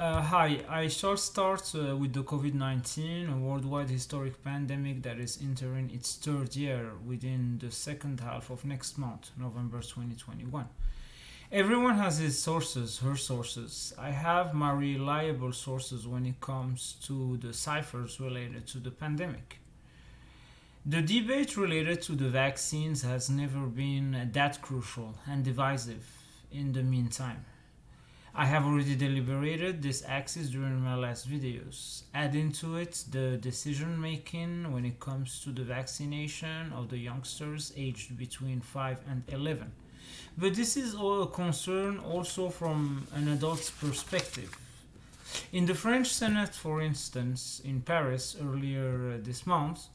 Hi, I shall start with the COVID 19, a worldwide historic pandemic that is entering its third year within the second half of next month, November 2021. Everyone has his sources, her sources. I have my reliable sources when it comes to the ciphers related to the pandemic. The debate related to the vaccines has never been that crucial and divisive in the meantime. I have already deliberated this axis during my last videos, adding to it the decision making when it comes to the vaccination of the youngsters aged between 5 and 11. But this is a concern also from an adult's perspective. In the French Senate, for instance, in Paris earlier this month,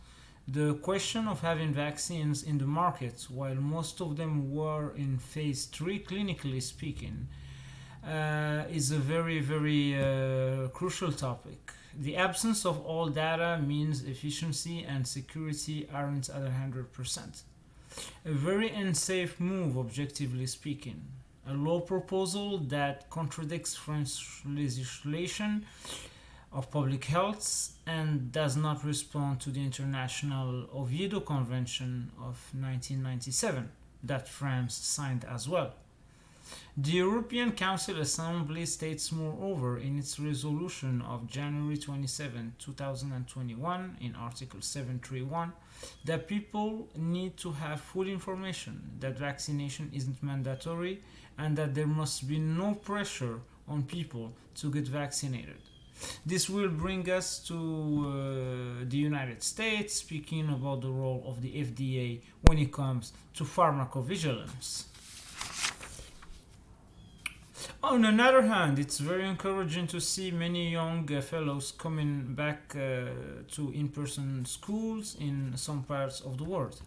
the question of having vaccines in the market, while most of them were in phase 3 clinically speaking, is a very crucial topic. The absence of all data means efficiency and security aren't at 100%. A very unsafe move, objectively speaking. A law proposal that contradicts French legislation of public health and does not respond to the International Oviedo Convention of 1997 that France signed as well. The European Council Assembly states moreover in its resolution of January 27, 2021 in Article 731 that people need to have full information that vaccination isn't mandatory and that there must be no pressure on people to get vaccinated. This will bring us to the United States, speaking about the role of the FDA when it comes to pharmacovigilance. On another hand, it's very encouraging to see many young fellows coming back to in person schools in some parts of the world.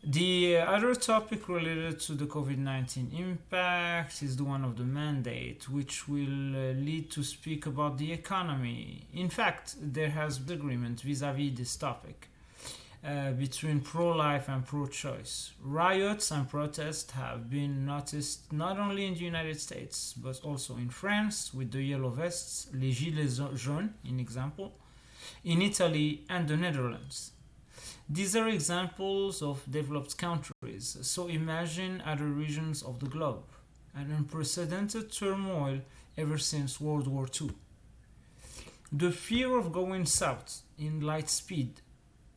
The other topic related to the COVID 19 impact is the one of the mandate, which will lead to speak about the economy. In fact, there has been agreement vis a vis this topic between pro life and pro choice. Riots and protests have been noticed not only in the United States but also in France with the yellow vests, les gilets jaunes, in example, in Italy and the Netherlands. These are examples of developed countries, so imagine other regions of the globe. An unprecedented turmoil ever since World War II. The fear of going south in light speed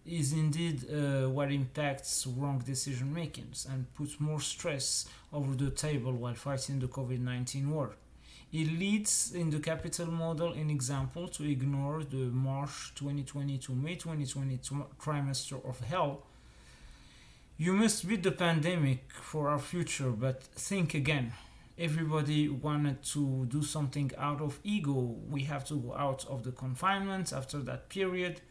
is indeed what impacts wrong decision makings and puts more stress over the table while fighting the COVID 19 war. It leads in the capital model, in example, to ignore the March 2020 to May 2020 trimester of hell. You must beat the pandemic for our future, but think again. Everybody wanted to do something out of ego. We have to go out of the confinement after that period.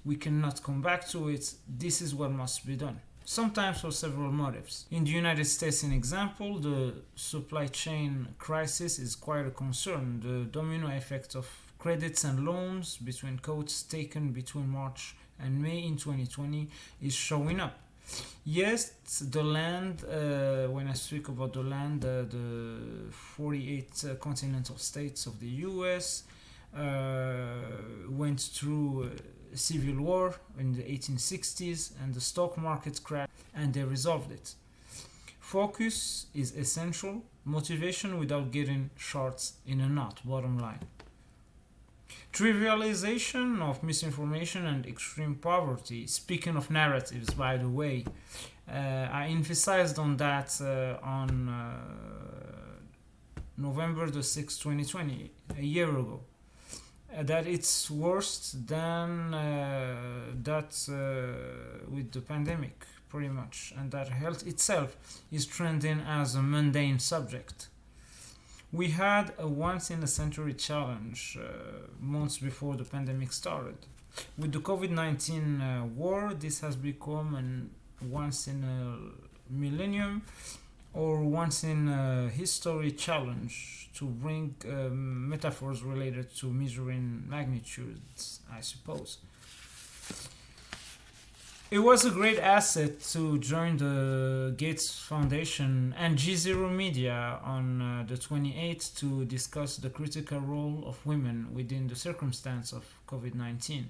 We cannot come back to it. This is what must be done. Sometimes for several motives. In the United States, in example, the supply chain crisis is quite a concern. The domino effect of credits and loans between quotes taken between March and May in 2020 is showing up. Yes, the land, when I speak about the land, the 48 continental states of the US went through civil war in the 1860s and the stock market crashed and they resolved it. Focus is essential, motivation without getting short in a knot, bottom line. Trivialization of misinformation and extreme poverty. Speaking of narratives, by the way, I emphasized on that on November the 6th, 2020, a year ago. That it's worse than that with the pandemic, pretty much, and that health itself is trending as a mundane subject. We had a once in a century challenge months before the pandemic started. With the COVID 19 war, this has become an once in a millennium or once in a history challenge to bring metaphors related to measuring magnitudes, I suppose. It was a great asset to join the Gates Foundation and G Zero Media on the 28th to discuss the critical role of women within the circumstance of COVID 19.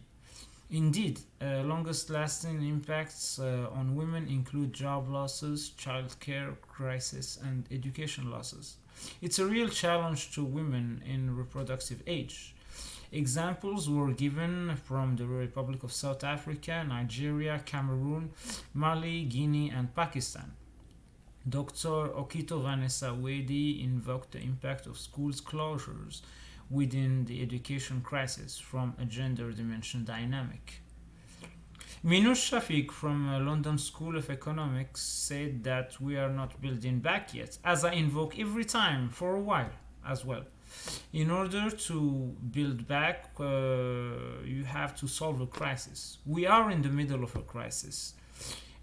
Indeed, longest lasting impacts on women include job losses, childcare crisis, and education losses. It's a real challenge to women in reproductive age. Examples were given from the Republic of South Africa, Nigeria, Cameroon, Mali, Guinea, and Pakistan. Dr. Okito Vanessa Wedi invoked the impact of schools closures within the education crisis from a gender dimension dynamic. Minouche Shafiq from London School of Economics said that we are not building back yet, as I invoke every time for a while as well. In order to build back, you have to solve a crisis. We are in the middle of a crisis.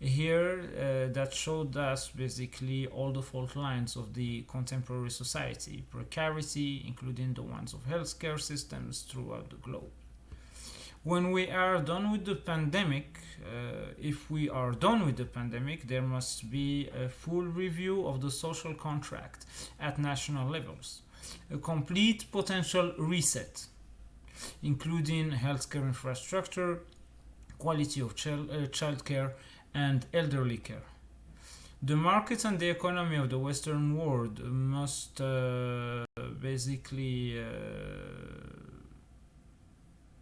Here, that showed us basically all the fault lines of the contemporary society, precarity, including the ones of healthcare systems throughout the globe. When we are done with the pandemic, if we are done with the pandemic, there must be a full review of the social contract at national levels, a complete potential reset, including healthcare infrastructure, quality of childcare, and elderly care. The market and the economy of the Western world must basically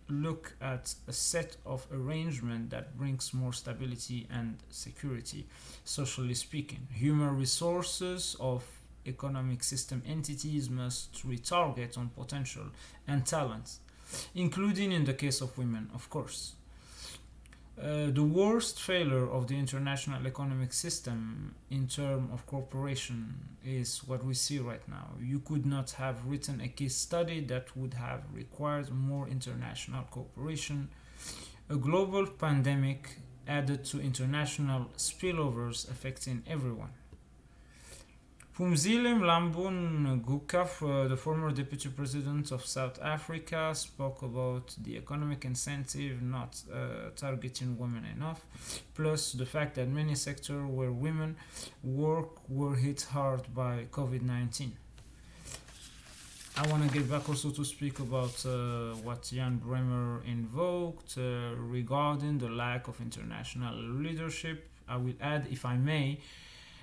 look at a set of arrangement that brings more stability and security, socially speaking. Human resources of economic system entities must retarget on potential and talent, including in the case of women, of course. The worst failure of the international economic system in terms of cooperation is what we see right now. You could not have written a case study that would have required more international cooperation. A global pandemic added to international spillovers affecting everyone. Phumzile Mlambo Ngcuka, the former deputy president of South Africa, spoke about the economic incentive not targeting women enough, plus the fact that many sectors where women work were hit hard by COVID-19. I want to get back also to speak about what Jan Bremer invoked regarding the lack of international leadership. I will add, if I may,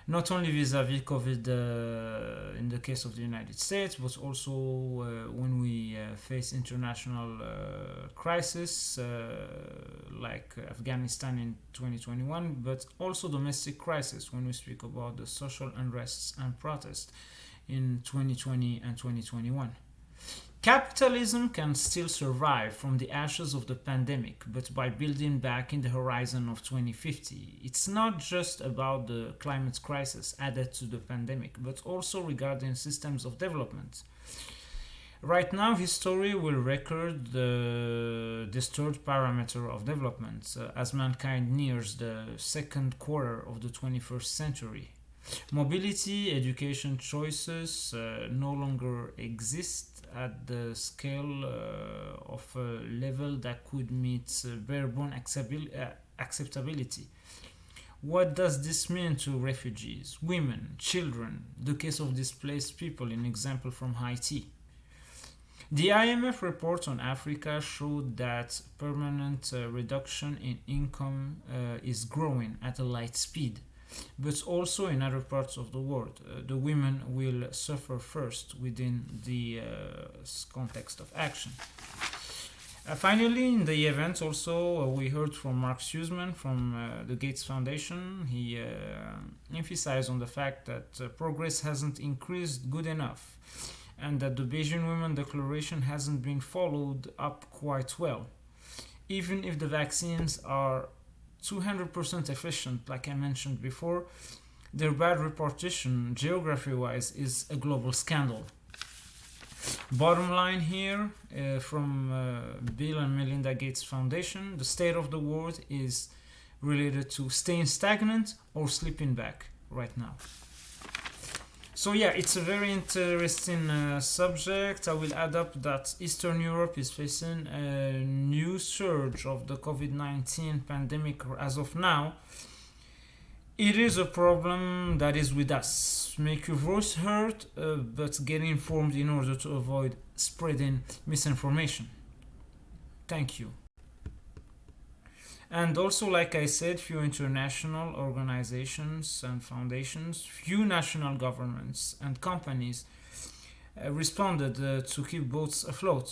not only vis-à-vis COVID in the case of the United States, but also when we face international crisis like Afghanistan in 2021, but also domestic crisis when we speak about the social unrests and protests in 2020 and 2021. Capitalism can still survive from the ashes of the pandemic, but by building back in the horizon of 2050. It's not just about the climate crisis added to the pandemic, but also regarding systems of development. Right now, history will record this third parameter of development as mankind nears the second quarter of the 21st century. Mobility, education choices no longer exist at the scale of a level that could meet bare-bone acceptability. What does this mean to refugees, women, children, the case of displaced people, in example from Haiti? The IMF report on Africa showed that permanent reduction in income is growing at a light speed, but also in other parts of the world. The women will suffer first within the context of action. Finally, in the event also, we heard from Mark Sussman from the Gates Foundation. He emphasized on the fact that progress hasn't increased good enough and that the Beijing Women Declaration hasn't been followed up quite well. Even if the vaccines are 200% efficient, like I mentioned before, their bad repartition, geography-wise, is a global scandal. Bottom line here, from Bill and Melinda Gates Foundation, the state of the world is related to staying stagnant or slipping back right now. So yeah, it's a very interesting subject. I will add up that Eastern Europe is facing a new surge of the COVID-19 pandemic as of now. It is a problem that is with us. Make your voice heard, but get informed in order to avoid spreading misinformation. Thank you. And also, like I said, few international organizations and foundations, few national governments and companies responded to keep boats afloat.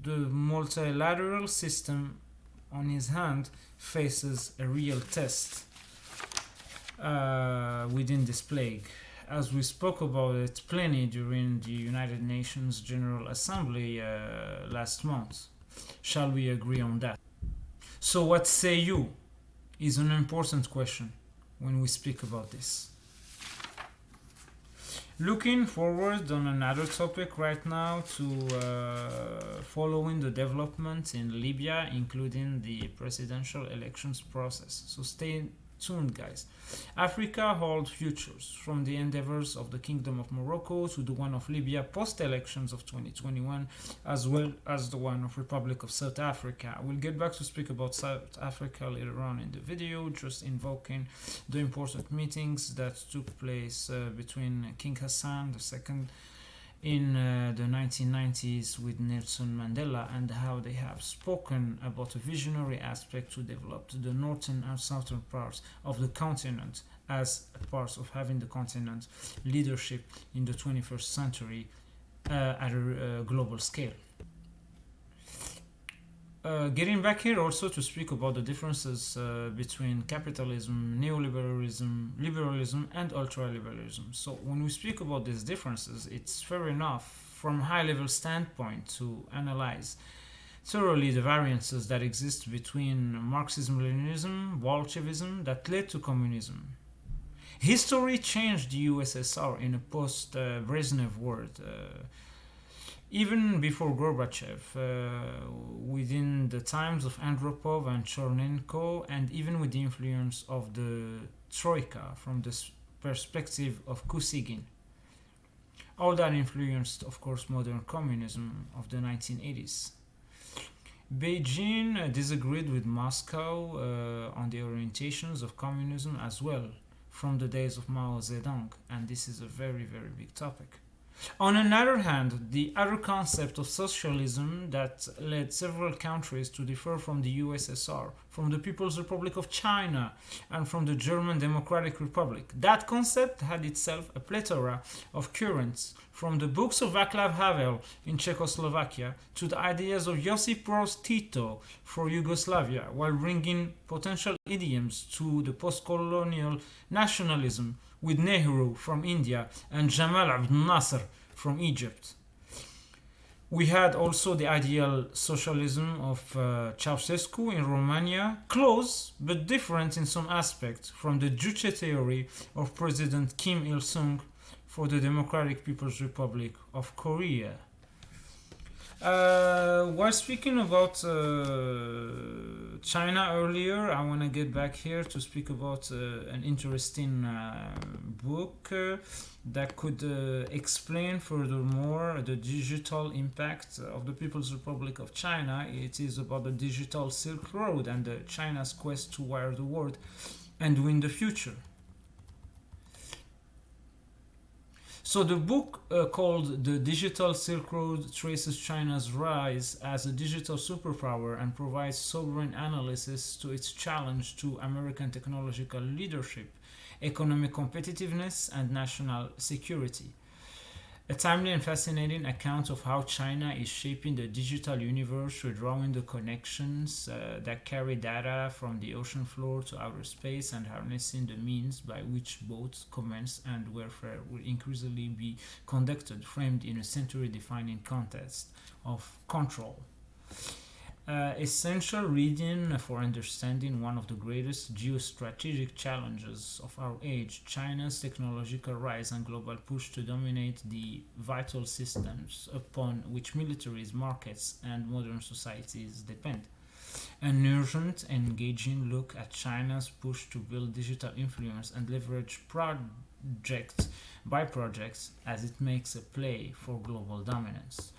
The multilateral system, on his hand, faces a real test within this plague. As we spoke about it plenty during the United Nations General Assembly last month. Shall we agree on that? So, what say you is an important question when we speak about this. Looking forward on another topic right now to following the developments in Libya, including the presidential elections process. So stay tuned, guys. Africa holds futures, from the endeavors of the Kingdom of Morocco to the one of Libya post-elections of 2021, as well as the one of Republic of South Africa. I will get back to speak about South Africa later on in the video, just invoking the important meetings that took place between King Hassan II in the 1990s with Nelson Mandela, and how they have spoken about a visionary aspect to develop the northern and southern parts of the continent as a part of having the continent leadership in the 21st century at a global scale. Getting back here also to speak about the differences between capitalism, neoliberalism, liberalism, and ultraliberalism. So when we speak about these differences, it's fair enough from high-level standpoint to analyze thoroughly the variances that exist between Marxism-Leninism, Bolshevism that led to communism. History changed the USSR in a post-Brezhnev world. Even before Gorbachev, within the times of Andropov and Chernenko, and even with the influence of the Troika from the perspective of Kosygin. All that influenced, of course, modern communism of the 1980s. Beijing disagreed with Moscow on the orientations of communism as well, from the days of Mao Zedong, and this is a very, very big topic. On another hand, the other concept of socialism that led several countries to differ from the USSR, from the People's Republic of China, and from the German Democratic Republic. That concept had itself a plethora of currents, from the books of Václav Havel in Czechoslovakia to the ideas of Josip Broz Tito for Yugoslavia, while bringing potential idioms to the post-colonial nationalism with Nehru from India and Jamal Abdel Nasser from Egypt. We had also the ideal socialism of Ceausescu in Romania, close but different in some aspects from the Juche theory of President Kim Il-sung for the Democratic People's Republic of Korea. While speaking about China earlier, I want to get back here to speak about an interesting book that could explain furthermore the digital impact of the People's Republic of China. It is about the digital Silk Road and China's quest to wire the world and win the future. So the book called The Digital Silk Road traces China's rise as a digital superpower and provides sobering analysis to its challenge to American technological leadership, economic competitiveness, and national security. A timely and fascinating account of how China is shaping the digital universe through drawing the connections that carry data from the ocean floor to outer space and harnessing the means by which both commerce and warfare will increasingly be conducted, framed in a century-defining context of control. Essential reading for understanding one of the greatest geostrategic challenges of our age, China's technological rise and global push to dominate the vital systems upon which militaries, markets, and modern societies depend. An urgent, engaging look at China's push to build digital influence and leverage by projects as it makes a play for global dominance.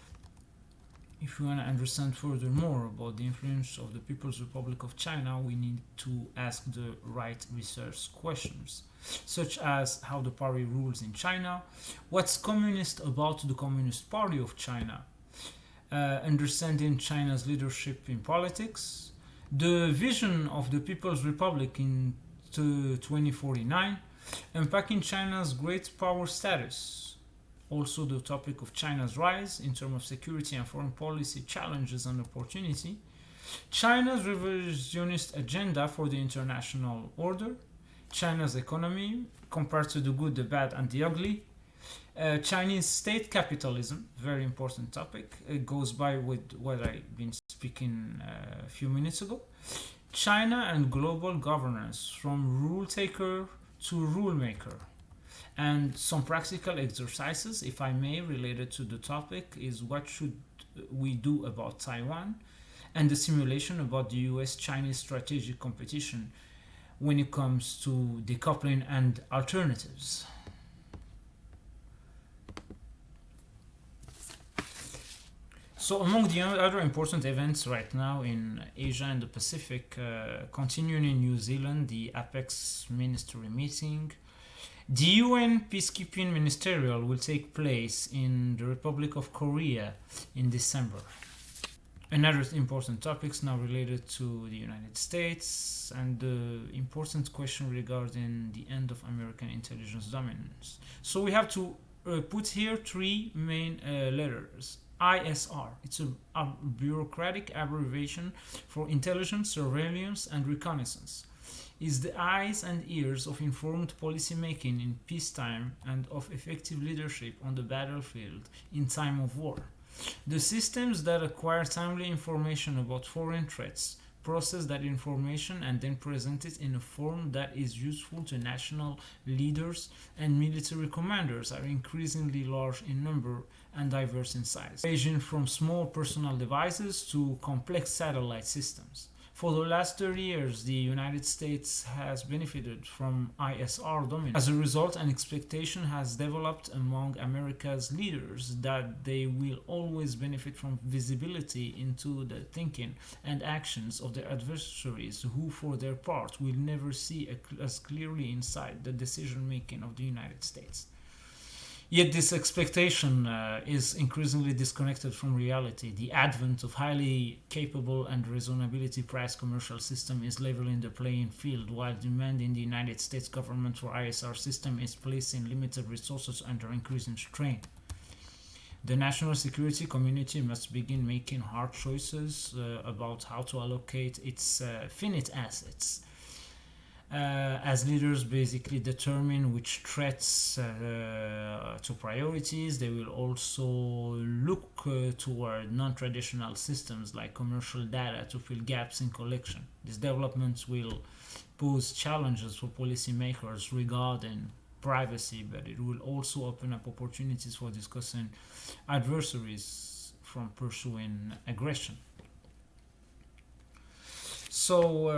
If we want to understand further more about the influence of the People's Republic of China, we need to ask the right research questions, such as how the party rules in China, what's communist about the Communist Party of China, understanding China's leadership in politics, the vision of the People's Republic in 2049, unpacking China's great power status, also the topic of China's rise in terms of security and foreign policy challenges and opportunity, China's revisionist agenda for the international order, China's economy compared to the good, the bad, and the ugly, Chinese state capitalism, very important topic. It goes by with what I've been speaking a few minutes ago. China and global governance, from rule taker to rule maker. And some practical exercises, if I may, related to the topic is what should we do about Taiwan, and the simulation about the US-Chinese strategic competition when it comes to decoupling and alternatives. So among the other important events right now in Asia and the Pacific, continuing in New Zealand, the APEX ministry meeting. The UN Peacekeeping Ministerial will take place in the Republic of Korea in December. Another important topics now related to the United States and the important question regarding the end of American intelligence dominance. So we have to put here three main letters. ISR. It's a bureaucratic abbreviation for intelligence, surveillance, and reconnaissance. Is the eyes and ears of informed policymaking in peacetime and of effective leadership on the battlefield in time of war. The systems that acquire timely information about foreign threats, process that information and then present it in a form that is useful to national leaders and military commanders are increasingly large in number and diverse in size, ranging from small personal devices to complex satellite systems. For the last 30 years, the United States has benefited from ISR dominance. As a result, an expectation has developed among America's leaders that they will always benefit from visibility into the thinking and actions of their adversaries, who, for their part, will never see as clearly inside the decision-making of the United States. Yet this expectation is increasingly disconnected from reality. The advent of highly capable and reasonably priced commercial system is leveling the playing field, while demand in the United States government for ISR system is placing limited resources under increasing strain. The national security community must begin making hard choices about how to allocate its finite assets. As leaders basically determine which threats to priorities, they will also look toward non-traditional systems like commercial data to fill gaps in collection. These developments will pose challenges for policymakers regarding privacy, but it will also open up opportunities for discussing adversaries from pursuing aggression. So,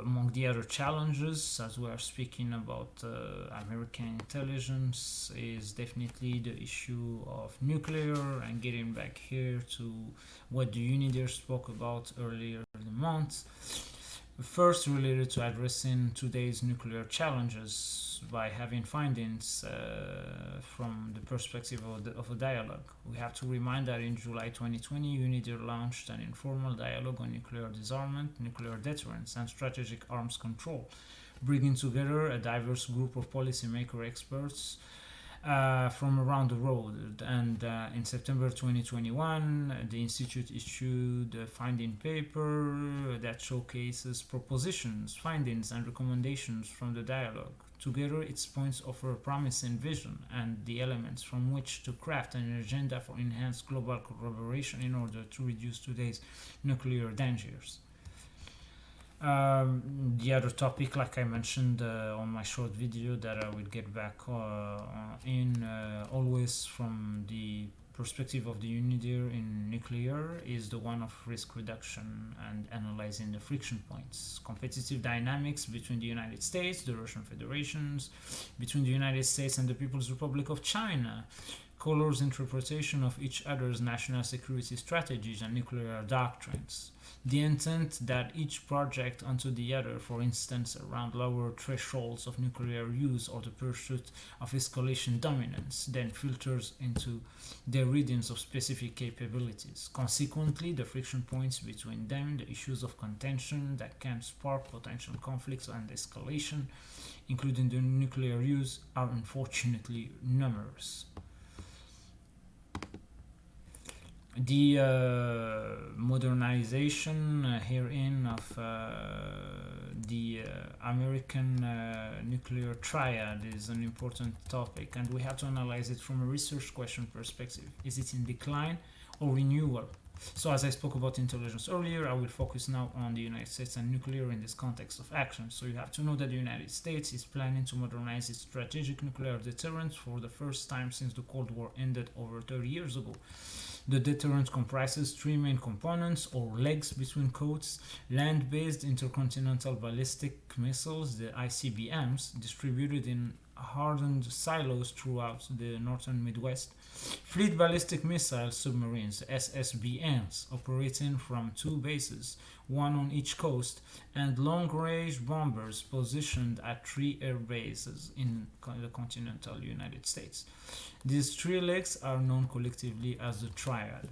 among the other challenges, as we are speaking about American intelligence, is definitely the issue of nuclear, and getting back here to what the UNIDIR spoke about earlier in the month. First, related to addressing today's nuclear challenges by having findings from the perspective of a dialogue. We have to remind that in July 2020, UNIDIR launched an informal dialogue on nuclear disarmament, nuclear deterrence, and strategic arms control, bringing together a diverse group of policymaker experts from around the world. And in September 2021, the Institute issued a finding paper that showcases propositions, findings, and recommendations from the dialogue. Together, its points offer a promising vision and the elements from which to craft an agenda for enhanced global collaboration in order to reduce today's nuclear dangers. The other topic, like I mentioned on my short video, that I will get back in always from the perspective of the UNIDIR in nuclear is the one of risk reduction and analyzing the friction points, competitive dynamics between the United States, the Russian Federations, between the United States and the People's Republic of China, colors interpretation of each other's national security strategies and nuclear doctrines, the intent that each project onto the other, for instance around lower thresholds of nuclear use or the pursuit of escalation dominance, then filters into their readings of specific capabilities. Consequently, the friction points between them, the issues of contention that can spark potential conflicts and escalation, including the nuclear use, are unfortunately numerous. The modernization herein of the American nuclear triad is an important topic, and we have to analyze it from a research question perspective. Is it in decline or renewal? So as I spoke about intelligence earlier, I will focus now on the United States and nuclear in this context of action. So you have to know that the United States is planning to modernize its strategic nuclear deterrence for the first time since the Cold War ended over 30 years ago. The deterrent comprises three main components, or legs between quotes: land-based intercontinental ballistic missiles, the ICBMs, distributed in hardened silos throughout the northern Midwest; fleet ballistic missile submarines, SSBMs, operating from two bases, one on each coast; and long-range bombers positioned at three air bases in the continental United States. These three legs are known collectively as the triad.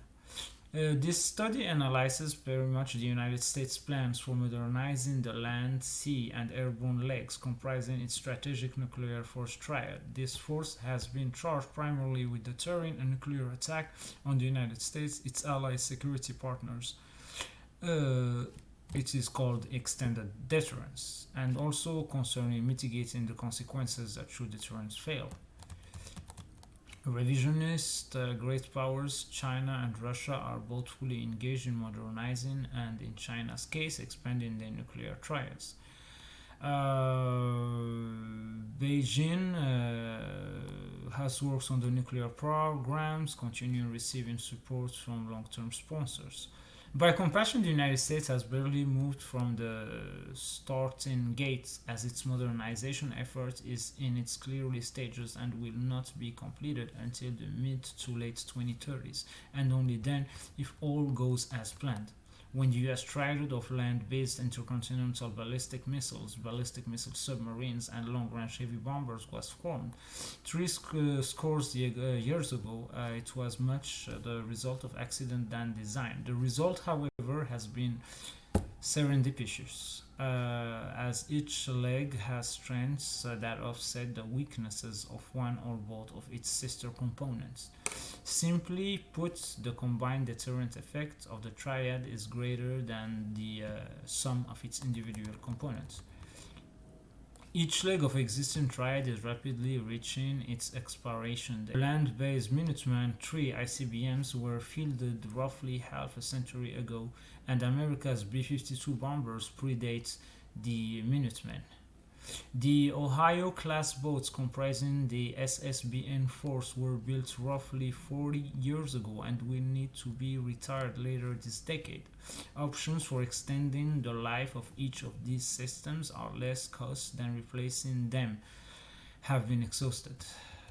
This study analyzes very much the United States' plans for modernizing the land, sea, and airborne legs comprising its strategic nuclear force triad. This force has been charged primarily with deterring a nuclear attack on the United States, its allies, security partners. It is called extended deterrence, and also concerning mitigating the consequences that should deterrence fail. Revisionist great powers, China and Russia, are both fully engaged in modernizing and, in China's case, expanding their nuclear triads. Beijing has worked on the nuclear programs, continuing receiving support from long-term sponsors. By comparison, the United States has barely moved from the starting gate, as its modernization effort is in its early stages and will not be completed until the mid to late 2030s, and only then if all goes as planned. When the US triad of land-based intercontinental ballistic missile submarines, and long-range heavy bombers was formed three scores years ago, it was much the result of accident than design. The result, however, has been serendipitous, as each leg has strengths that offset the weaknesses of one or both of its sister components. Simply put, the combined deterrent effect of the triad is greater than the sum of its individual components. Each leg of existing triad is rapidly reaching its expiration date. Land-based Minuteman III ICBMs were fielded roughly half a century ago, and America's B-52 bombers predate the Minutemen. The Ohio-class boats comprising the SSBN force were built roughly 40 years ago and will need to be retired later this decade. Options for extending the life of each of these systems are less cost than replacing them have been exhausted.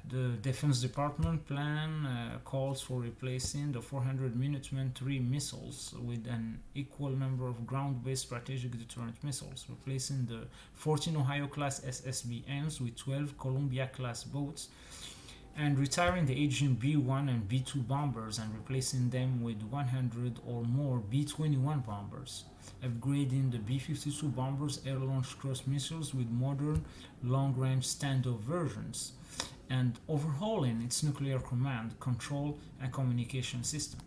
The Defense Department plan calls for replacing the 400 Minuteman III missiles with an equal number of ground-based strategic deterrent missiles, replacing the 14 Ohio-class SSBMs with 12 Columbia-class boats, and retiring the aging B-1 and B-2 bombers and replacing them with 100 or more B-21 bombers, upgrading the B-52 bombers' air-launched cruise missiles with modern long-range standoff versions, and overhauling its nuclear command, control, and communication systems.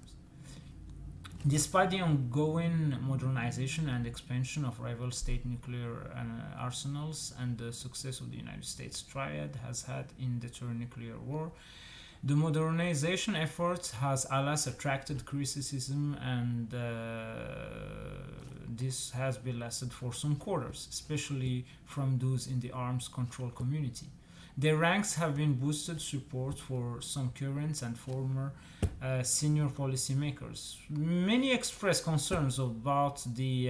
Despite the ongoing modernization and expansion of rival state nuclear arsenals and the success of the United States triad has had in deterring nuclear war, the modernization effort has alas attracted criticism, and this has been lasted for some quarters, especially from those in the arms control community. Their ranks have been boosted support for some current and former senior policymakers. Many express concerns about the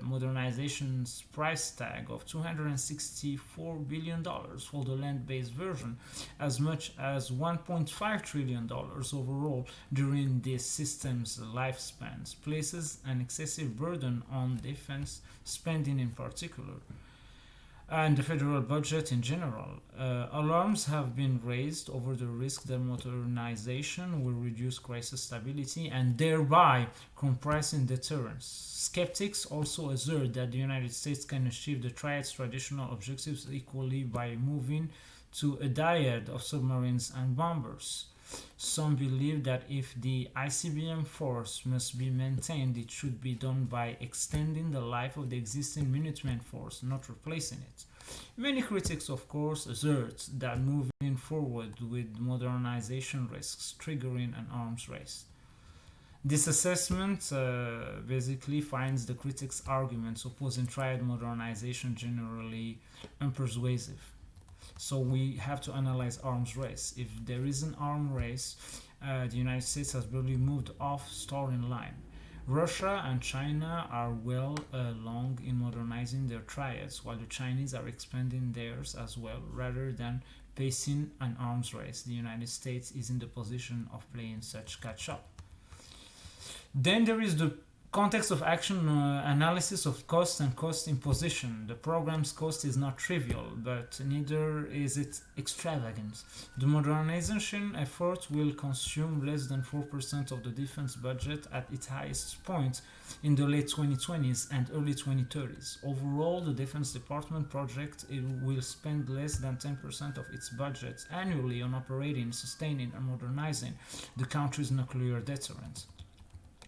modernization's price tag of $264 billion for the land based version, as much as $1.5 trillion overall during the system's lifespans, places an excessive burden on defense spending in particular and the federal budget in general. Alarms have been raised over the risk that modernization will reduce crisis stability and thereby compressing deterrence. Skeptics also assert that the United States can achieve the triad's traditional objectives equally by moving to a dyad of submarines and bombers. Some believe that if the ICBM force must be maintained, it should be done by extending the life of the existing Minuteman force, not replacing it. Many critics, of course, assert that moving forward with modernization risks triggering an arms race. This assessment basically finds the critics' arguments opposing triad modernization generally unpersuasive. So we have to analyze arms race. If there is an arms race, the United States has barely moved off starting line. Russia and China are well along in modernizing their triads, while the Chinese are expanding theirs as well. Rather than pacing an arms race, the United States is in the position of playing such catch up. Then there is the context of action analysis of cost and cost imposition. The program's cost is not trivial, but neither is it extravagant. The modernization effort will consume less than 4% of the defense budget at its highest point in the late 2020s and early 2030s. Overall, the Defense Department project will spend less than 10% of its budget annually on operating, sustaining, and modernizing the country's nuclear deterrent.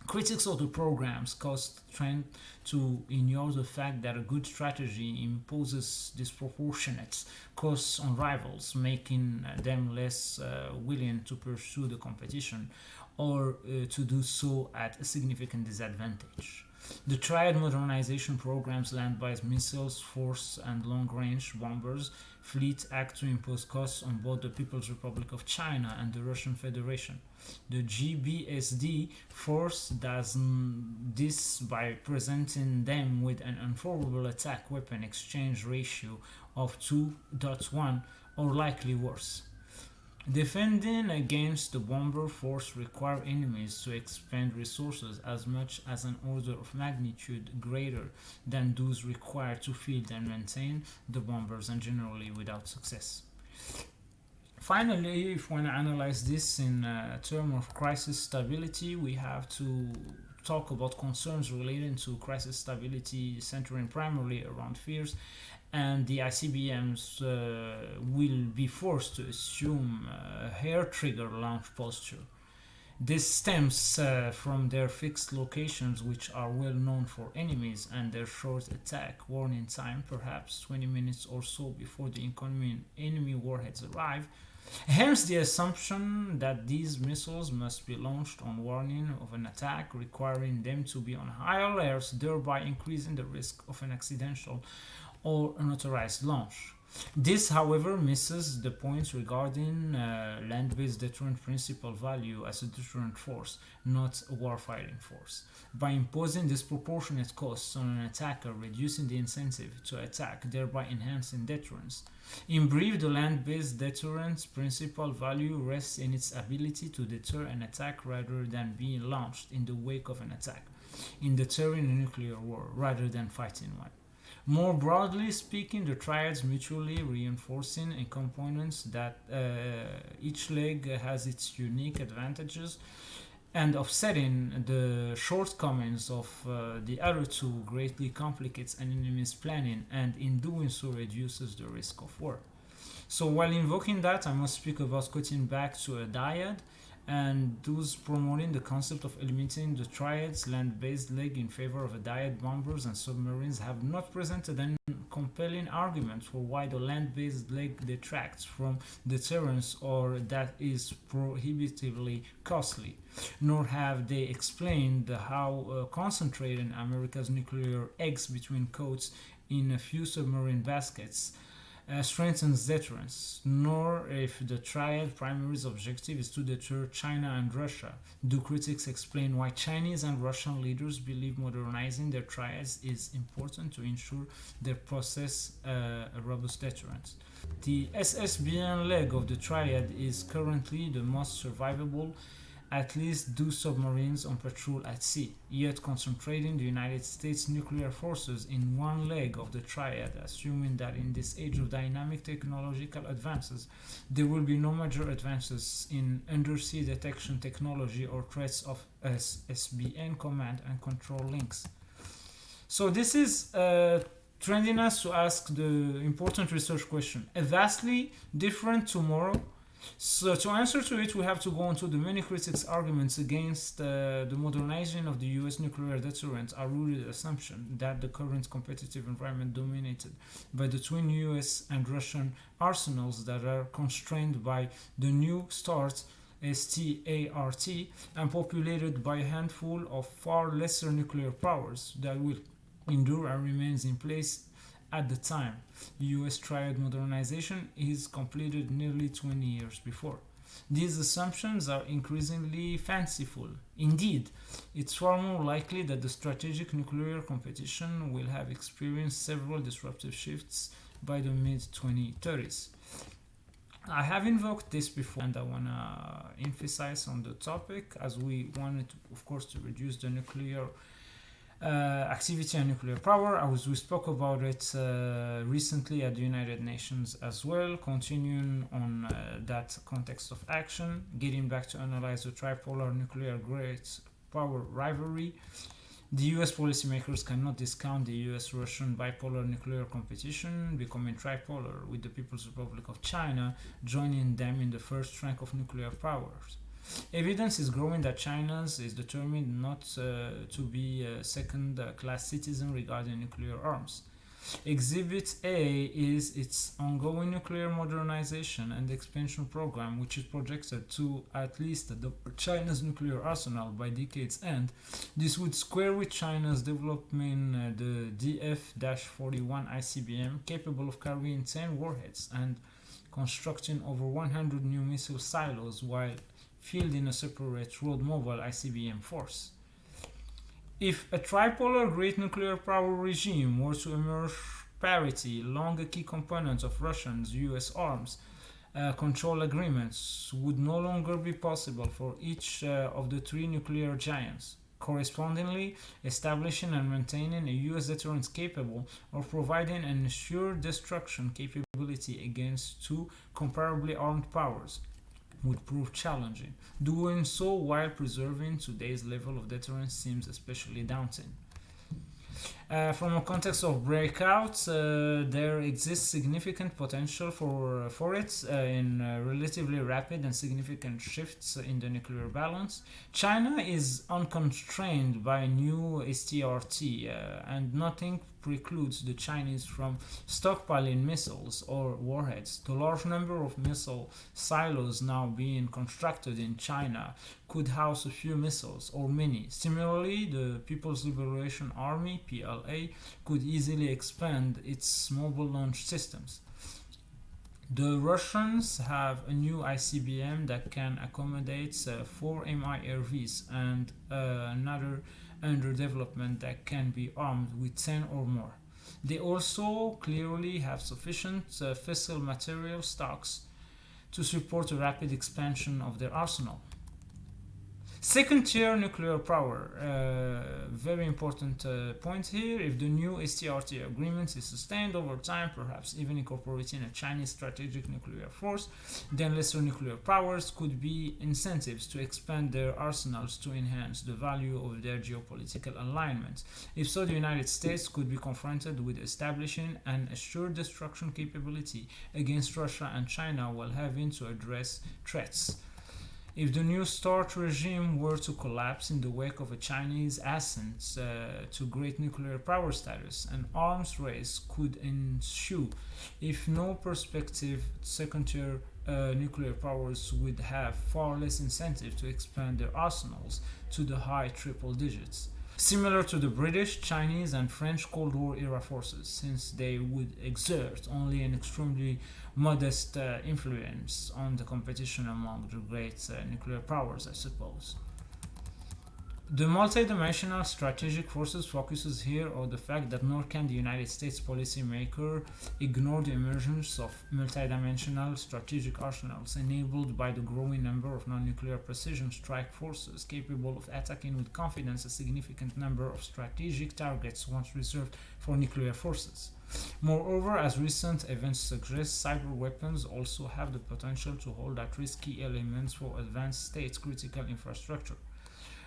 Critics of the program's cost trend to ignore the fact that a good strategy imposes disproportionate costs on rivals, making them less willing to pursue the competition or to do so at a significant disadvantage. The Triad modernization program's land-based missiles, force and long-range bombers fleet act to impose costs on both the People's Republic of China and the Russian Federation. The GBSD force does this by presenting them with an unfavorable attack weapon exchange ratio of 2.1 or likely worse. Defending against the bomber force requires enemies to expend resources as much as an order of magnitude greater than those required to field and maintain the bombers, and generally without success. Finally, if we want to analyze this in terms of crisis stability, we have to talk about concerns relating to crisis stability centering primarily around fears, and the ICBMs will be forced to assume a hair trigger launch posture. This stems from their fixed locations, which are well known for enemies, and their short attack warning time, perhaps 20 minutes or so before the incoming enemy warheads arrive. Hence the assumption that these missiles must be launched on warning of an attack, requiring them to be on high alert, thereby increasing the risk of an accidental or unauthorized launch. This, however, misses the point regarding land-based deterrent principal value as a deterrent force, not a warfighting force. By imposing disproportionate costs on an attacker, reducing the incentive to attack, thereby enhancing deterrence. In brief, the land-based deterrent principal value rests in its ability to deter an attack rather than being launched in the wake of an attack, in deterring a nuclear war rather than fighting one. More broadly speaking, the triads mutually reinforcing in components that each leg has its unique advantages, and offsetting the shortcomings of the other two greatly complicates an enemy's planning, and in doing so reduces the risk of war. So while invoking that, I must speak about cutting back to a dyad, and those promoting the concept of eliminating the triad's land-based leg in favor of a dyad bombers and submarines have not presented any compelling argument for why the land-based leg detracts from deterrence or that is prohibitively costly, nor have they explained how concentrating America's nuclear eggs between coats in a few submarine baskets strengthens deterrence, nor if the triad primary objective is to deter China and Russia. Do critics explain why Chinese and Russian leaders believe modernizing their triads is important to ensure they possess a robust deterrence? The SSBN leg of the triad is currently the most survivable, at least do submarines on patrol at sea, yet concentrating the United States nuclear forces in one leg of the triad, assuming that in this age of dynamic technological advances, there will be no major advances in undersea detection technology or threats of SSBN command and control links. So this is trending us to ask the important research question: a vastly different tomorrow. So to answer to it, we have to go into the many critics' arguments against the modernization of the U.S. nuclear deterrent are rooted assumption that the current competitive environment dominated by the twin U.S. and Russian arsenals that are constrained by the New START START and populated by a handful of far lesser nuclear powers that will endure and remains in place at the time U.S. triad modernization is completed nearly 20 years before. These assumptions are increasingly fanciful. Indeed, it's far more likely that the strategic nuclear competition will have experienced several disruptive shifts by the mid-2030s. I have invoked this before and I want to emphasize on the topic as we wanted, of course, to reduce the nuclear activity and nuclear power, as we spoke about it recently at the United Nations as well, continuing on that context of action, getting back to analyze the tripolar nuclear great power rivalry. The US policymakers cannot discount the US-Russian bipolar nuclear competition becoming tripolar, with the People's Republic of China joining them in the first rank of nuclear powers. Evidence is growing that China is determined not to be a second-class citizen regarding nuclear arms. Exhibit A is its ongoing nuclear modernization and expansion program, which is projected to at least double China's nuclear arsenal by decade's end. This would square with China's developing the DF-41 ICBM, capable of carrying 10 warheads and constructing over 100 new missile silos while fielding a separate road mobile ICBM force. If a tripolar great nuclear power regime were to emerge, parity along a key component of Russia's US arms control agreements would no longer be possible for each of the three nuclear giants. Correspondingly, establishing and maintaining a US deterrence capable of providing an assured destruction capability against two comparably armed powers would prove challenging. Doing so while preserving today's level of deterrence seems especially daunting. From a context of breakouts, there exists significant potential for it in relatively rapid and significant shifts in the nuclear balance. China is unconstrained by new STRT, and nothing precludes the Chinese from stockpiling missiles or warheads. The large number of missile silos now being constructed in China could house a few missiles or many. Similarly, the People's Liberation Army (PLA) could easily expand its mobile launch systems. The Russians have a new ICBM that can accommodate 4 MIRVs and another under development that can be armed with 10 or more. They also clearly have sufficient fissile material stocks to support a rapid expansion of their arsenal. Second-tier nuclear power, very important point here. If the new STRT agreement is sustained over time, perhaps even incorporating a Chinese strategic nuclear force, then lesser nuclear powers could be incentives to expand their arsenals to enhance the value of their geopolitical alignment. If so, the United States could be confronted with establishing an assured destruction capability against Russia and China while having to address threats. If the New START regime were to collapse in the wake of a Chinese ascent to great nuclear power status, an arms race could ensue. If no prospective second-tier nuclear powers would have far less incentive to expand their arsenals to the high triple digits. similar to the British, Chinese, and French Cold War era forces, since they would exert only an extremely modest influence on the competition among the great nuclear powers, I suppose. The multidimensional strategic forces focuses here on the fact that nor can the United States policymaker ignore the emergence of multidimensional strategic arsenals enabled by the growing number of non-nuclear precision strike forces capable of attacking with confidence a significant number of strategic targets once reserved for nuclear forces. Moreover, as recent events suggest, cyber weapons also have the potential to hold at risk key elements for advanced state critical infrastructure.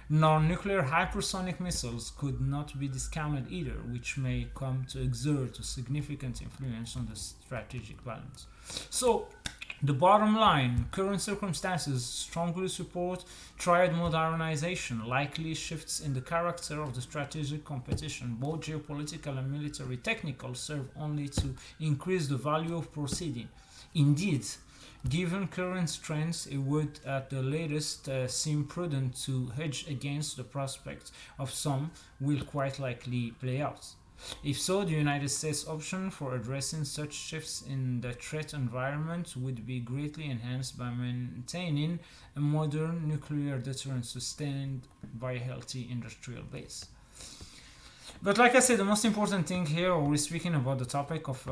Non-nuclear hypersonic missiles could not be discounted either, which may come to exert a significant influence on the strategic balance. So, the bottom line, current circumstances strongly support triad modernization, likely shifts in the character of the strategic competition, both geopolitical and military technical, serve only to increase the value of proceeding. Indeed, given current trends, it would at the latest seem prudent to hedge against the prospect of some will quite likely play out. If so, the United States option for addressing such shifts in the threat environment would be greatly enhanced by maintaining a modern nuclear deterrent sustained by a healthy industrial base. But like I said, the most important thing here, when we're speaking about the topic of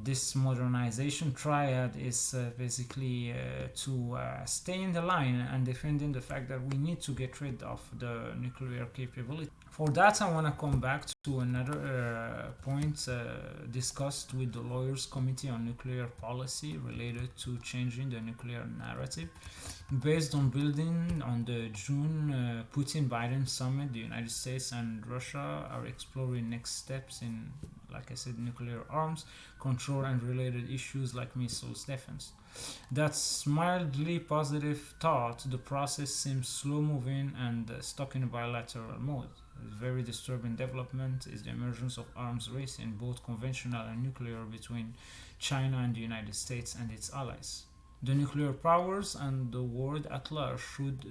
this modernization triad, is basically to stay in the line and defending the fact that we need to get rid of the nuclear capability. For that, I want to come back to another point discussed with the Lawyers Committee on Nuclear Policy related to changing the nuclear narrative. Based on building on the June Putin-Biden summit, the United States and Russia are exploring next steps in, like I said, nuclear arms control and related issues like missiles defense. That's mildly positive thought. The process seems slow-moving and stuck in a bilateral mode. A very disturbing development is the emergence of arms race in both conventional and nuclear between China and the United States and its allies. The nuclear powers and the world at large should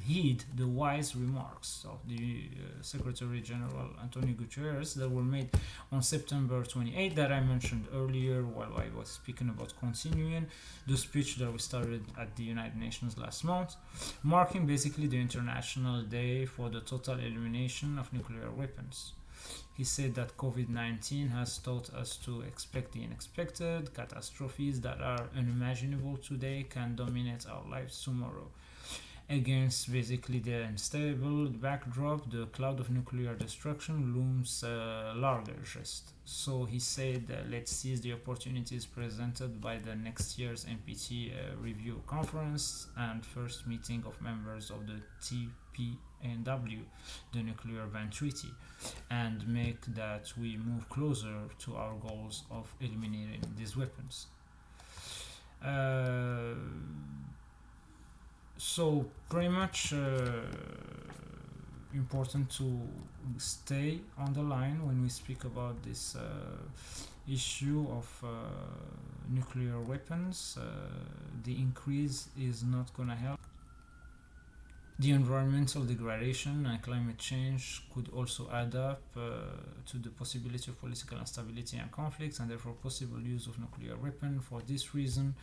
heed the wise remarks of the Secretary General Antonio Guterres that were made on September 28 that I mentioned earlier while I was speaking about continuing the speech that we started at the United Nations last month, marking basically the International Day for the total elimination of nuclear weapons. He said that COVID-19 has taught us to expect the unexpected. Catastrophes that are unimaginable today can dominate our lives tomorrow. Against basically the unstable backdrop, the cloud of nuclear destruction looms largest. So he said, let's seize the opportunities presented by the next year's NPT review conference and first meeting of members of the TPNW, the Nuclear Ban Treaty, and make that we move closer to our goals of eliminating these weapons. So pretty much important to stay on the line when we speak about this issue of nuclear weapons. The increase is not gonna help. The environmental degradation and climate change could also add up to the possibility of political instability and conflicts, and therefore possible use of nuclear weapons. For this reason,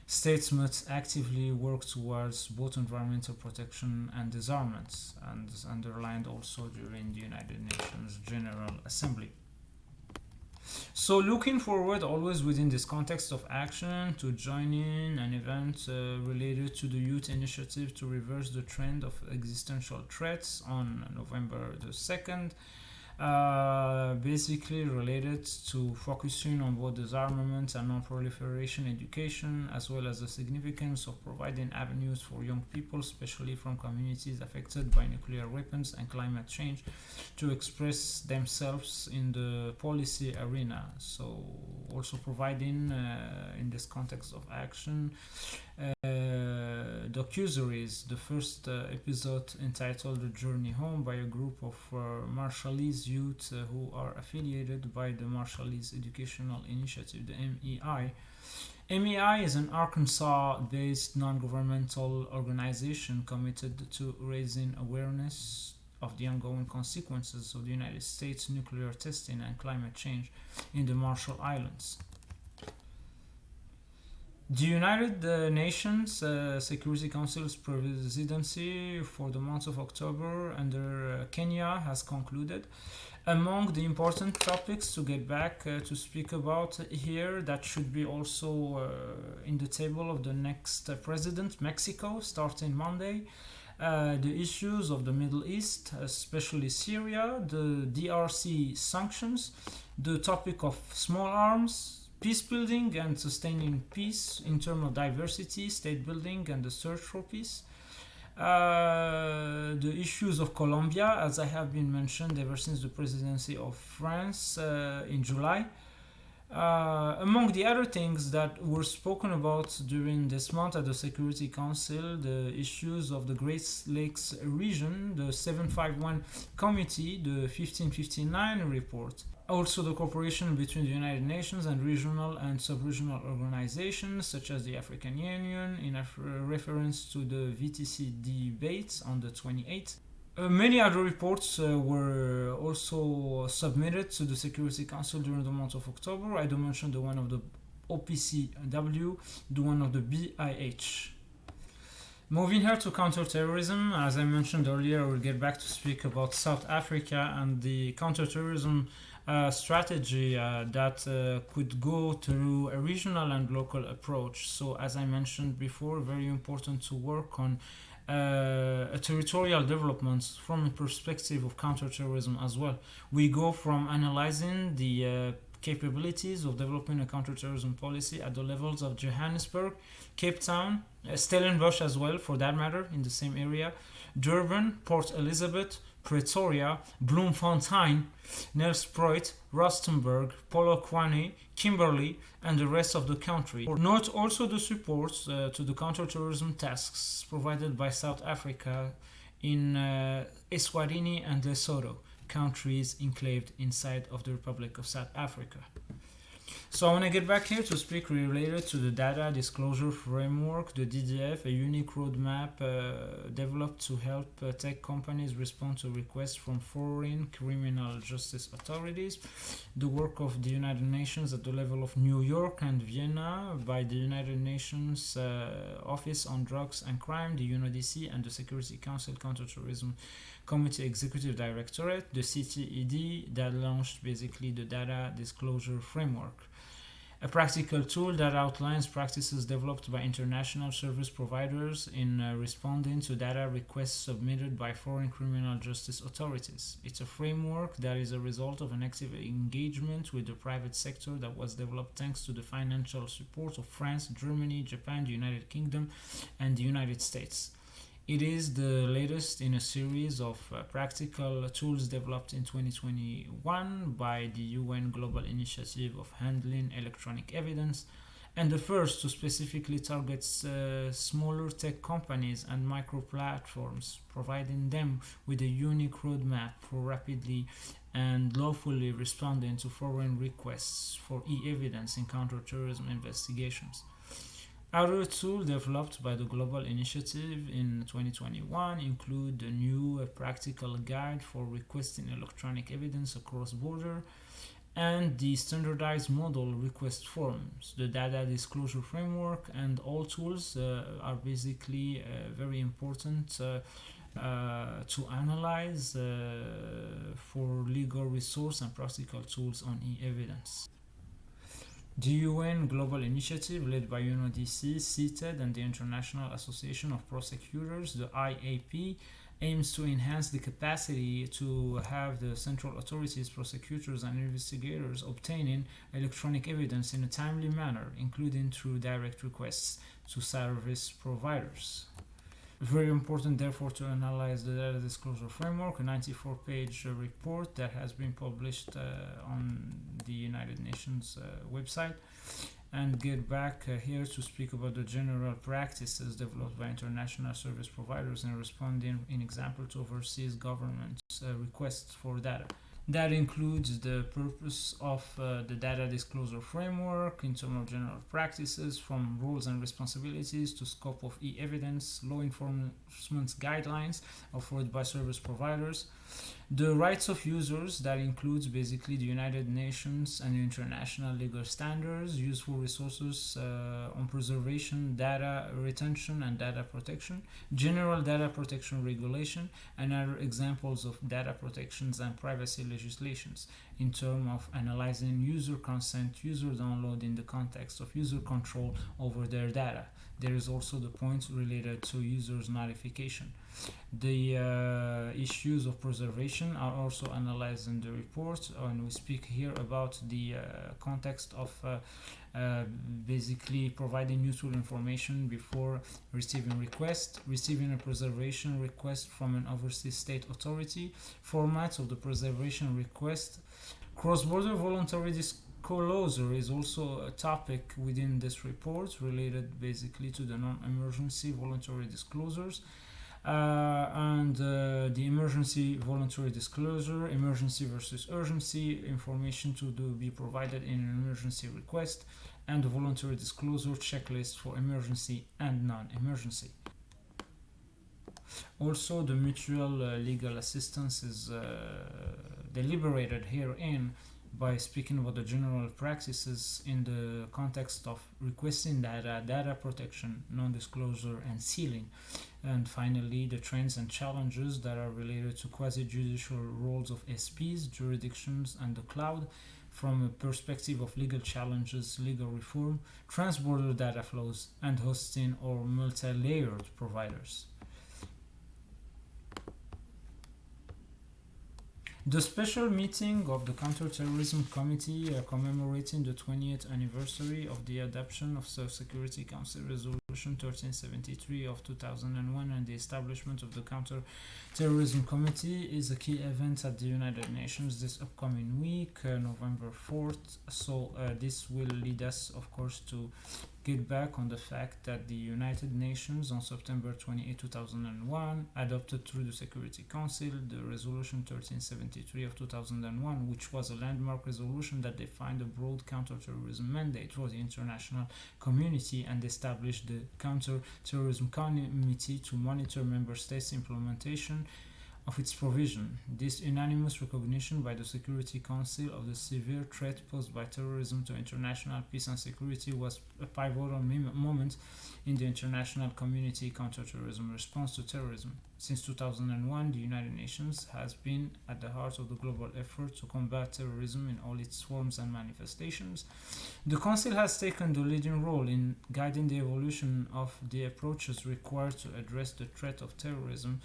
states must actively work towards both environmental protection and disarmament, and is underlined also during the United Nations General Assembly. So looking forward, always within this context of action, to joining an event related to the Youth Initiative to Reverse the Trend of Existential Threats on November the 2nd, basically related to focusing on both disarmament and non-proliferation education, as well as the significance of providing avenues for young people, especially from communities affected by nuclear weapons and climate change, to express themselves in the policy arena. So also providing in this context of action docuseries, the first episode entitled The Journey Home by a group of Marshallese youth who are affiliated by the Marshallese Educational Initiative, the MEI. MEI is an Arkansas-based non-governmental organization committed to raising awareness of the ongoing consequences of the United States nuclear testing and climate change in the Marshall Islands. The United Nations Security Council's presidency for the month of October under Kenya has concluded. Among the important topics to get back to speak about here that should be also in the table of the next president, Mexico, starting Monday, the issues of the Middle East, especially Syria, the DRC sanctions, the topic of small arms, peace building and sustaining peace, internal diversity, state building, and the search for peace. The issues of Colombia, as I have been mentioned ever since the presidency of France in July. Among the other things that were spoken about during this month at the Security Council, the issues of the Great Lakes region, the 751 Committee, the 1559 report, also the cooperation between the United Nations and regional and sub-regional organizations such as the African Union in reference to the VTC debates on the 28th. Many other reports were also submitted to the Security Council during the month of October. I do mention the one of the OPCW, the one of the BIH. Moving here to counterterrorism, as I mentioned earlier, we'll get back to speak about South Africa and the counterterrorism strategy that could go through a regional and local approach. So as I mentioned before, very important to work on a territorial developments from a perspective of counterterrorism as well. We go from analyzing the capabilities of developing a counterterrorism policy at the levels of Johannesburg, Cape Town, Stellenbosch as well for that matter in the same area, Durban, Port Elizabeth, Pretoria, Bloemfontein, Nelspruit, Rustenburg, Polokwane, Kimberley, and the rest of the country. Note also the support to the counterterrorism tasks provided by South Africa in Eswatini and Lesotho, countries enclaved inside of the Republic of South Africa. So I want to get back here to speak related to the Data Disclosure Framework, the DDF, a unique roadmap developed to help tech companies respond to requests from foreign criminal justice authorities. The work of the United Nations at the level of New York and Vienna by the United Nations Office on Drugs and Crime, the UNODC, and the Security Council Counterterrorism Committee Executive Directorate, the CTED, that launched basically the Data Disclosure Framework, a practical tool that outlines practices developed by international service providers in responding to data requests submitted by foreign criminal justice authorities. It's a framework that is a result of an active engagement with the private sector that was developed thanks to the financial support of France, Germany, Japan, the United Kingdom, and the United States. It is the latest in a series of practical tools developed in 2021 by the UN Global Initiative of Handling Electronic Evidence, and the first to specifically target smaller tech companies and micro platforms, providing them with a unique roadmap for rapidly and lawfully responding to foreign requests for e-evidence in counterterrorism investigations. Other tools developed by the Global Initiative in 2021 include the new practical guide for requesting electronic evidence across border and the standardized model request forms. The Data Disclosure Framework and all tools are basically very important to analyze for legal resource and practical tools on e-evidence. The UN Global Initiative, led by UNODC, CITED, and the International Association of Prosecutors, the IAP, aims to enhance the capacity to have the central authorities, prosecutors, and investigators obtaining electronic evidence in a timely manner, including through direct requests to service providers. Very important, therefore, to analyze the Data Disclosure Framework, a 94-page report that has been published on the United Nations website, and get back here to speak about the general practices developed by international service providers in responding, in example, to overseas governments' requests for data. That includes the purpose of the data disclosure framework in terms of general practices, from roles and responsibilities to scope of e-evidence, law enforcement guidelines offered by service providers, the rights of users. That includes basically the United Nations and international legal standards, useful resources on preservation, data retention, and data protection, general data protection regulation, and other examples of data protections and privacy legislations in terms of analyzing user consent, user download in the context of user control over their data. There is also the point related to users' notification. The issues of preservation are also analyzed in the report, and we speak here about the context of basically providing useful information before receiving request, receiving a preservation request from an overseas state authority, formats of the preservation request. Cross-border voluntary disclosure is also a topic within this report related basically to the non-emergency voluntary disclosures. And the emergency voluntary disclosure, emergency versus urgency, information to be provided in an emergency request, and the voluntary disclosure checklist for emergency and non-emergency. Also, the mutual legal assistance is deliberated herein by speaking about the general practices in the context of requesting data, data protection, non-disclosure, and sealing. And finally, the trends and challenges that are related to quasi-judicial roles of SPs, jurisdictions, and the cloud from a perspective of legal challenges, legal reform, trans-border data flows, and hosting or multi-layered providers. The special meeting of the Counterterrorism Committee commemorating the 20th anniversary of the adoption of the Security Council Resolution 1373 of 2001 and the establishment of the Counterterrorism Committee is a key event at the United Nations this upcoming week, November 4th. So this will lead us, of course, to get back on the fact that the United Nations on September 28, 2001 adopted through the Security Council the Resolution 1373 of 2001, which was a landmark resolution that defined a broad counterterrorism mandate for the international community and established the Counterterrorism Committee to monitor member states' implementation of its provision. This unanimous recognition by the Security Council of the severe threat posed by terrorism to international peace and security was a pivotal moment in the international community counterterrorism response to terrorism. Since 2001, the United Nations has been at the heart of the global effort to combat terrorism in all its forms and manifestations. The Council has taken the leading role in guiding the evolution of the approaches required to address the threat of terrorism.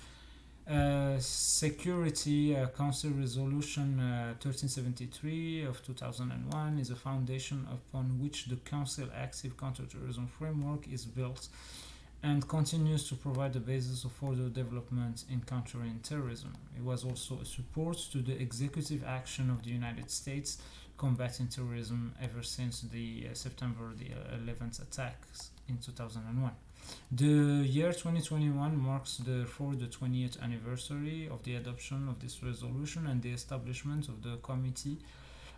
Security Council Resolution 1373 of 2001 is a foundation upon which the Council Active Counterterrorism Framework is built and continues to provide the basis of further development in countering terrorism. It was also a support to the executive action of the United States combating terrorism ever since the September the 11th attacks in 2001. The year 2021 marks therefore the 20th anniversary of the adoption of this resolution and the establishment of the committee.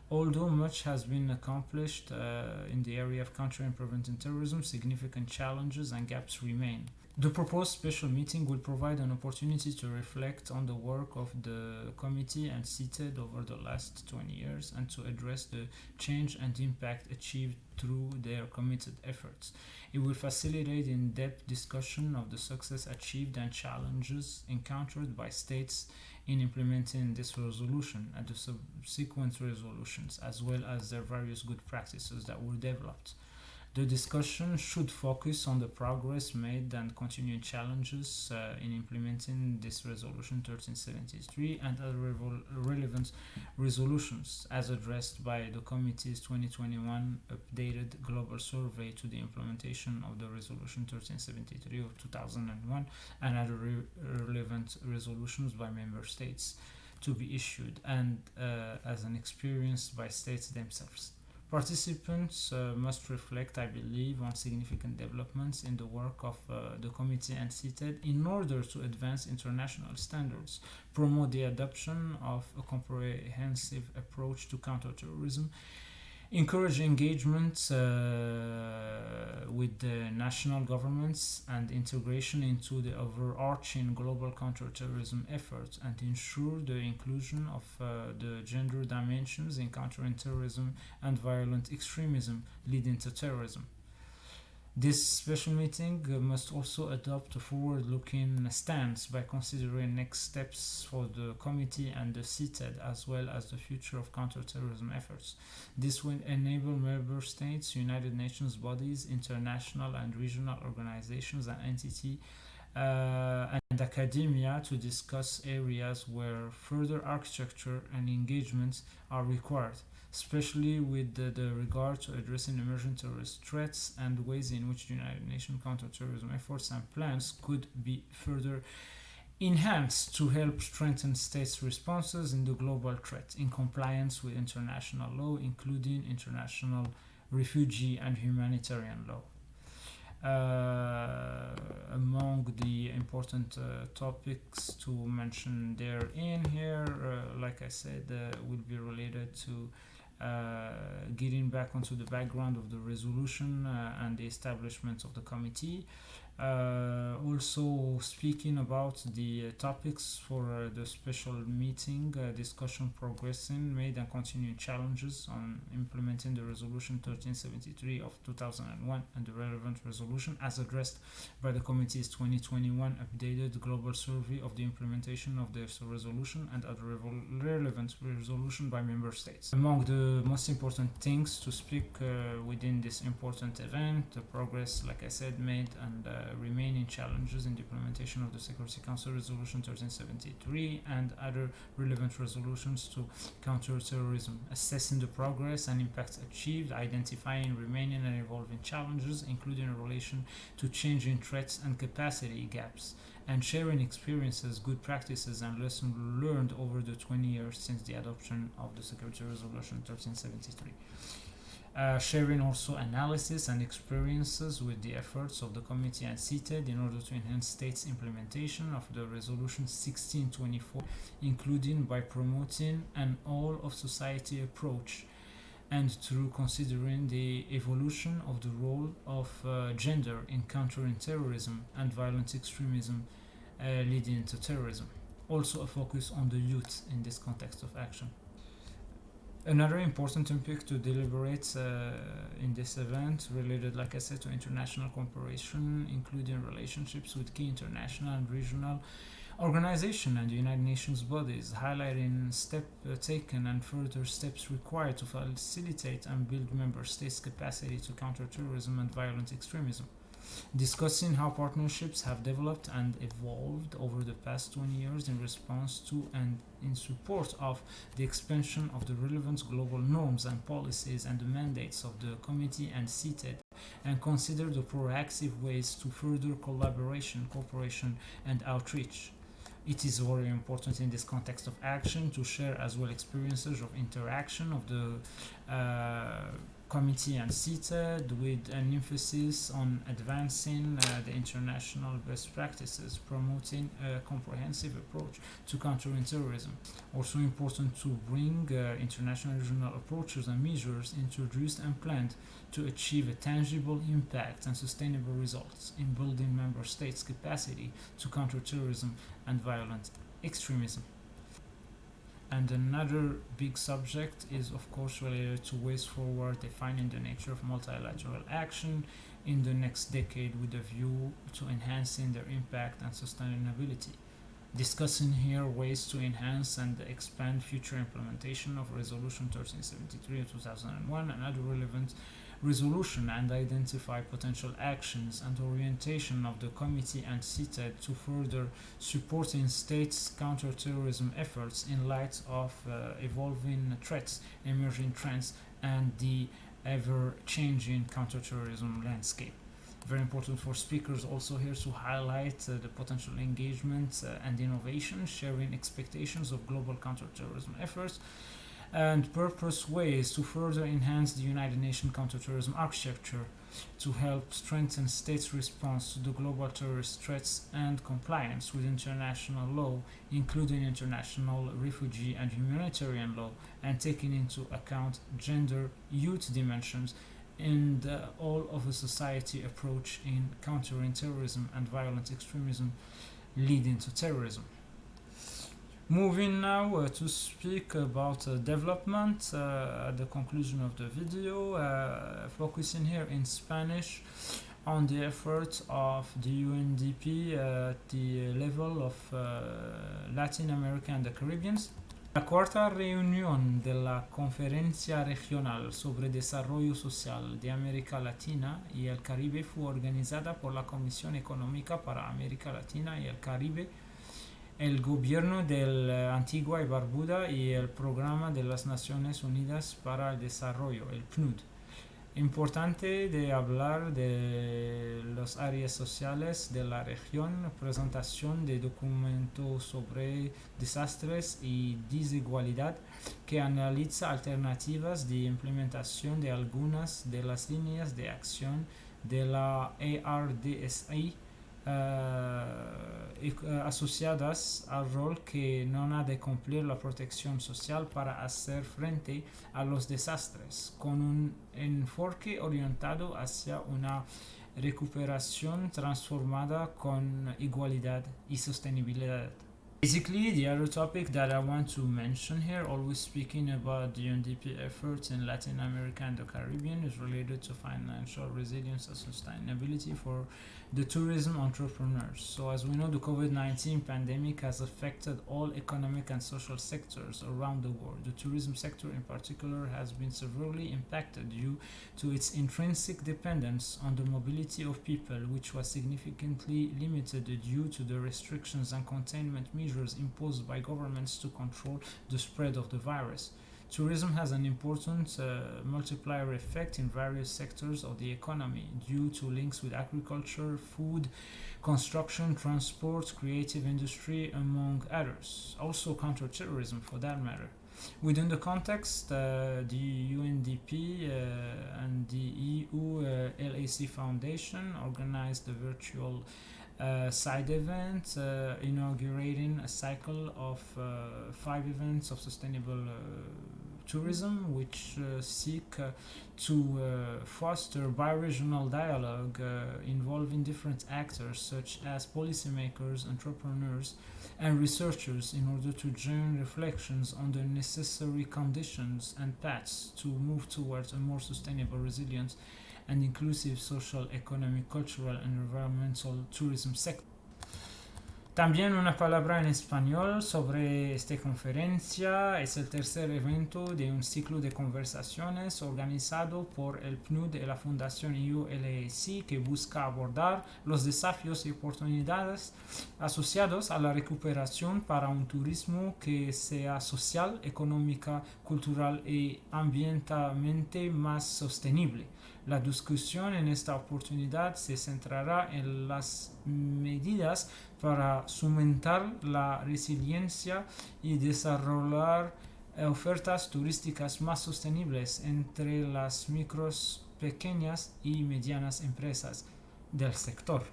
Although much has been accomplished in the area of countering and preventing terrorism, significant challenges and gaps remain. The proposed special meeting will provide an opportunity to reflect on the work of the committee and seated over the last 20 years and to address the change and impact achieved through their committed efforts. It will facilitate in-depth discussion of the success achieved and challenges encountered by states in implementing this resolution and the subsequent resolutions, as well as their various good practices that were developed. The discussion should focus on the progress made and continuing challenges in implementing this Resolution 1373 and other relevant resolutions, as addressed by the Committee's 2021 updated global survey to the implementation of the Resolution 1373 of 2001 and other relevant resolutions by member states to be issued and as an experience by states themselves. Participants must reflect, I believe, on significant developments in the work of the committee and CITED in order to advance international standards, promote the adoption of a comprehensive approach to counterterrorism, encourage engagement with the national governments and integration into the overarching global counterterrorism efforts, and ensure the inclusion of the gender dimensions in countering terrorism and violent extremism leading to terrorism. This special meeting must also adopt a forward-looking stance by considering next steps for the committee and the CITED, as well as the future of counterterrorism efforts. This will enable member states, United Nations bodies, international and regional organizations and entities, and academia to discuss areas where further architecture and engagements are required, especially with the regard to addressing emerging terrorist threats and ways in which the United Nations counterterrorism efforts and plans could be further enhanced to help strengthen states' responses in the global threat in compliance with international law, including international refugee and humanitarian law. Among the important topics to mention there in here, like I said, will be related to getting back onto the background of the resolution and the establishment of the committee. Also speaking about the topics for the special meeting, discussion progressing, made and continuing challenges on implementing the resolution 1373 of 2001 and the relevant resolution as addressed by the committee's 2021 updated global survey of the implementation of this resolution and other relevant resolution by member states. Among the most important things to speak within this important event, the progress, like I said, made and remaining challenges in the implementation of the Security Council Resolution 1373 and other relevant resolutions to counter terrorism, assessing the progress and impacts achieved, identifying remaining and evolving challenges, including in relation to changing threats and capacity gaps, and sharing experiences, good practices, and lessons learned over the 20 years since the adoption of the Security Resolution 1373. Sharing also analysis and experiences with the efforts of the committee and CITED in order to enhance states' implementation of the Resolution 1624, including by promoting an all-of-society approach and through considering the evolution of the role of gender in countering terrorism and violent extremism leading to terrorism. Also a focus on the youth in this context of action. Another important topic to deliberate in this event related, like I said, to international cooperation, including relationships with key international and regional organizations and the United Nations bodies, highlighting steps taken and further steps required to facilitate and build member states' capacity to counter terrorism and violent extremism. Discussing how partnerships have developed and evolved over the past 20 years in response to and in support of the expansion of the relevant global norms and policies and the mandates of the committee and CITED, and consider the proactive ways to further collaboration, cooperation, and outreach. It is very important in this context of action to share as well experiences of interaction of the committee and CITED with an emphasis on advancing the international best practices, promoting a comprehensive approach to countering terrorism. Also important to bring international regional approaches and measures introduced and planned to achieve a tangible impact and sustainable results in building member states' capacity to counter terrorism and violent extremism. And another big subject is, of course, related to ways forward, defining the nature of multilateral action in the next decade with a view to enhancing their impact and sustainability. Discussing here ways to enhance and expand future implementation of Resolution 1373 of 2001 and other relevant resolution, and identify potential actions and orientation of the committee and CITED to further supporting states' counterterrorism efforts in light of evolving threats, emerging trends, and the ever-changing counterterrorism landscape. Very important for speakers also here to highlight the potential engagement and innovation, sharing expectations of global counterterrorism efforts, and purpose ways to further enhance the United Nations counterterrorism architecture to help strengthen states' response to the global terrorist threats and compliance with international law, including international refugee and humanitarian law, and taking into account gender, youth dimensions in all of the society approach in countering terrorism and violent extremism leading to terrorism. Moving now to speak about development at the conclusion of the video, focusing here in Spanish on the efforts of the UNDP at the level of Latin America and the Caribbean. La cuarta reunión de la Conferencia Regional sobre Desarrollo Social de América Latina y el Caribe fue organizada por la Comisión Económica para América Latina y el Caribe, el Gobierno de Antigua y Barbuda y el Programa de las Naciones Unidas para el Desarrollo, el PNUD. Importante de hablar de las áreas sociales de la región, presentación de documentos sobre desastres y desigualdad que analiza alternativas de implementación de algunas de las líneas de acción de la ARDSI asociadas al rol que no ha de cumplir la protección social para hacer frente a los desastres, con un enfoque orientado hacia una recuperación transformada con igualdad y sostenibilidad. Basically, the other topic that I want to mention here, always speaking about the UNDP efforts in Latin America and the Caribbean, is related to financial resilience and sustainability for the tourism entrepreneurs. So as we know, the COVID-19 pandemic has affected all economic and social sectors around the world. The tourism sector in particular has been severely impacted due to its intrinsic dependence on the mobility of people, which was significantly limited due to the restrictions and containment measures imposed by governments to control the spread of the virus. Tourism has an important multiplier effect in various sectors of the economy due to links with agriculture, food, construction, transport, creative industry, among others. Also counterterrorism for that matter. Within the context, the UNDP and the EU LAC Foundation organized the virtual side event inaugurating a cycle of 5 events of sustainable tourism which seek to foster bi-regional dialogue involving different actors such as policymakers, entrepreneurs and researchers in order to join reflections on the necessary conditions and paths to move towards a more sustainable, resilient and inclusive social, economic, cultural and environmental tourism sector. También una palabra en español sobre esta conferencia. Es el tercer evento de un ciclo de conversaciones organizado por el PNUD y la Fundación EU-LAC que busca abordar los desafíos y oportunidades asociados a la recuperación para un turismo que sea social, económica, cultural y ambientalmente más sostenible. La discusión en esta oportunidad se centrará en las medidas para fomentar la resiliencia y desarrollar ofertas turísticas más sostenibles entre las micros, pequeñas y medianas empresas del sector.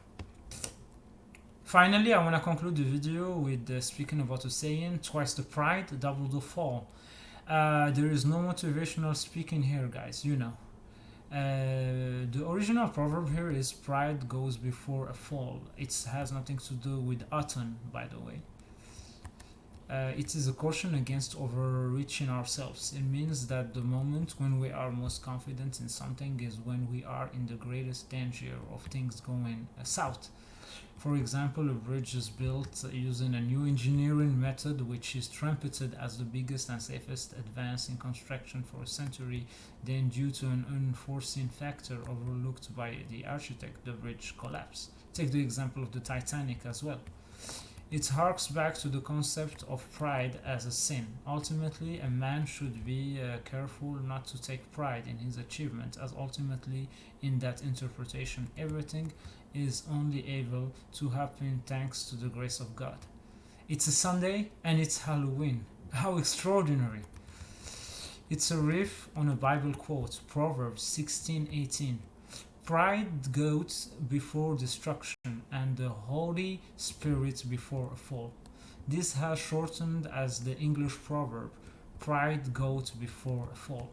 Finally, I want to conclude the video with speaking about a saying, twice the pride, double the fall. There is no motivational speaking here, guys, you know. The original proverb here is pride goes before a fall. It has nothing to do with autumn, by the way. It is a caution against overreaching ourselves. It means that the moment when we are most confident in something is when we are in the greatest danger of things going south. For example, a bridge is built using a new engineering method which is trumpeted as the biggest and safest advance in construction for a century. Then, due to an unforeseen factor overlooked by the architect, the bridge collapsed. Take the example of the Titanic as well. It harks back to the concept of pride as a sin. Ultimately, a man should be careful not to take pride in his achievement, as ultimately, in that interpretation, everything is only able to happen thanks to the grace of God. It's a Sunday and it's Halloween. How extraordinary! It's a riff on a Bible quote, Proverbs 16:18. Pride goes before destruction, and the Holy Spirit before a fall. This has shortened as the English proverb, pride goes before a fall.